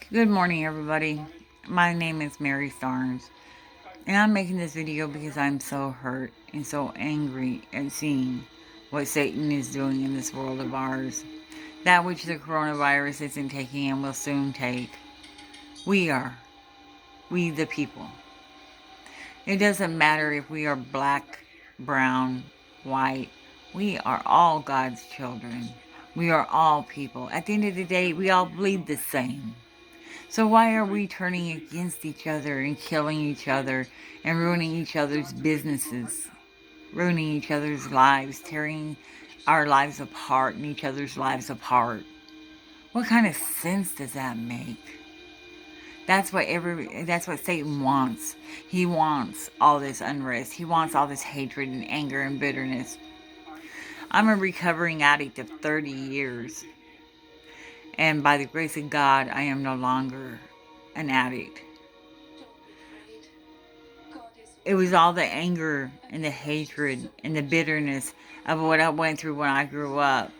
Good morning, everybody. My name is Mary Starnes, and I'm making this video because I'm so hurt and so angry at seeing what Satan is doing in this world of ours. That which the coronavirus isn't taking and will soon take. We are. We the people. It doesn't matter if we are black, brown, white. We are all God's children. We are all people. At the end of the day, we all bleed the same. So why are we turning against each other and killing each other and ruining each other's businesses, ruining each other's lives, tearing our lives apart and each other's lives apart? What kind of sense does that make? That's what Satan wants. He wants all this unrest. He wants all this hatred and anger and bitterness. I'm a recovering addict of 30 years. And by the grace of God, I am no longer an addict. It was all the anger and the hatred and the bitterness of what I went through when I grew up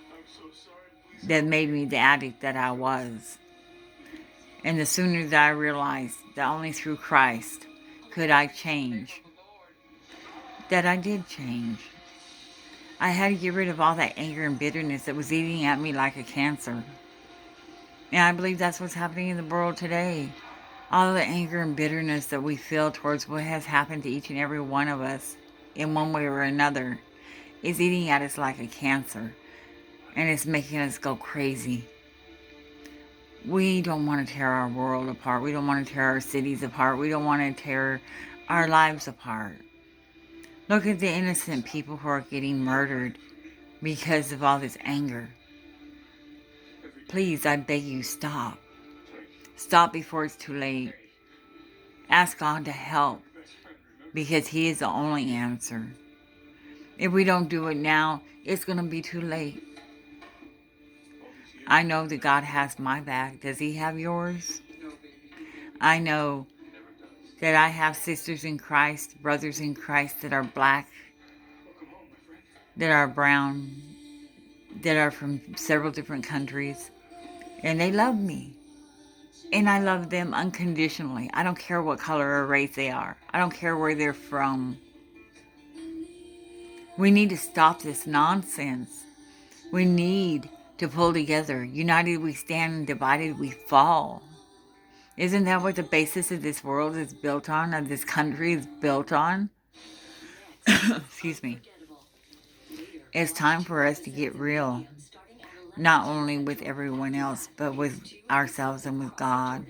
that made me the addict that I was. And the sooner that I realized that only through Christ could I change, that I did change. I had to get rid of all that anger and bitterness that was eating at me like a cancer. And I believe that's what's happening in the world today. All the anger and bitterness that we feel towards what has happened to each and every one of us in one way or another is eating at us like a cancer, and it's making us go crazy. We don't want to tear our world apart. We don't want to tear our cities apart. We don't want to tear our lives apart. Look at the innocent people who are getting murdered because of all this anger. Please, I beg you, stop. Stop before it's too late. Ask God to help, because He is the only answer. If we don't do it now, it's going to be too late. I know that God has my back. Does He have yours? I know that I have sisters in Christ, brothers in Christ that are black, that are brown, that are from several different countries, and they love me. And I love them unconditionally. I don't care what color or race they are. I don't care where they're from. We need to stop this nonsense. We need to pull together. United we stand, and divided we fall. Isn't that what the basis of this world is built on, of this country is built on? Excuse me. It's time for us to get real, not only with everyone else, but with ourselves and with God.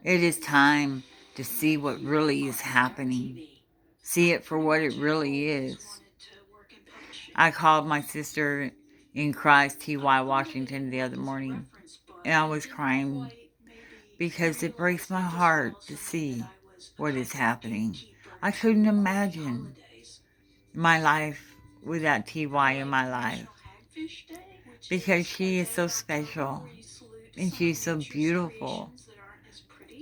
It is time to see what really is happening. See it for what it really is. I called my sister in Christ, T.Y. Washington, the other morning, and I was crying because it breaks my heart to see what is happening. I couldn't imagine my life without TY in my life, because she is so special and she's so beautiful.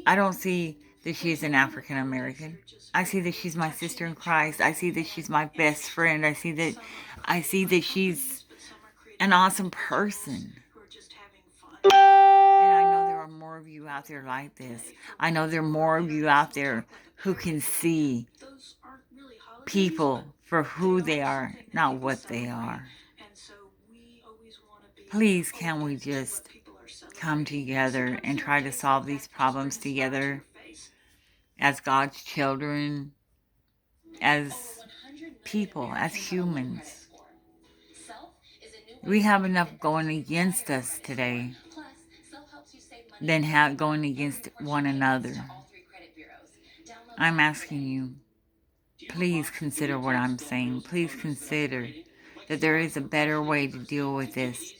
I don't see that she's an African American. I see that she's my sister in Christ. I see that she's my best friend. I see that she's an awesome person. And I know there are more of you out there like this. I know there are more of you out there who can see people for who they are, not what they are. Please, can we just come together and try to solve these problems together as God's children, as people, as humans? We have enough going against us today than going against one another. I'm asking you, please consider what I'm saying. Please consider that there is a better way to deal with this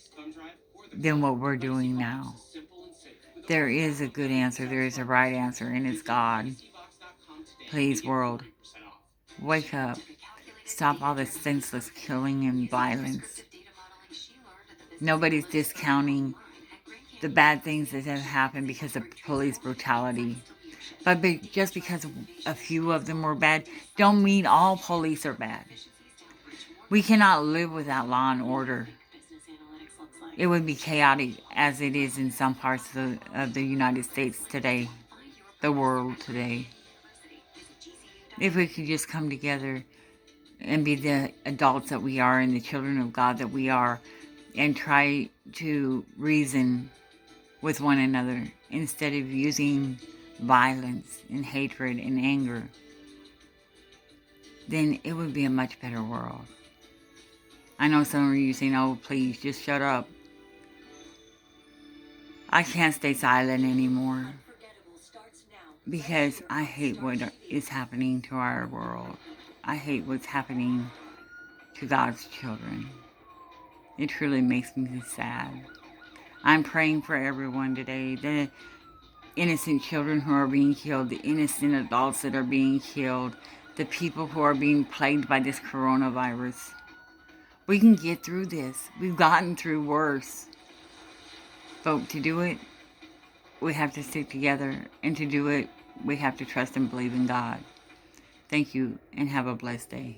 than what we're doing now. There is a good answer. There is a right answer, and it's God. Please, world, wake up. Stop all this senseless killing and violence. Nobody's discounting the bad things that have happened because of police brutality. But just because a few of them were bad, don't mean all police are bad. We cannot live without law and order. it would be chaotic as it is in some parts of the United States today, the world today. If we could just come together and be the adults that we are and the children of God that we are, and try to reason with one another instead of using violence and hatred and anger, then it would be a much better world. I know some of you saying, oh, please, just shut up. I can't stay silent anymore because I hate what is happening to our world. I hate what's happening to God's children. It truly makes me sad. I'm praying for everyone today, the innocent children who are being killed, the innocent adults that are being killed, the people who are being plagued by this coronavirus. We can get through this. We've gotten through worse. But to do it, we have to stick together. And to do it, we have to trust and believe in God. Thank you, and have a blessed day.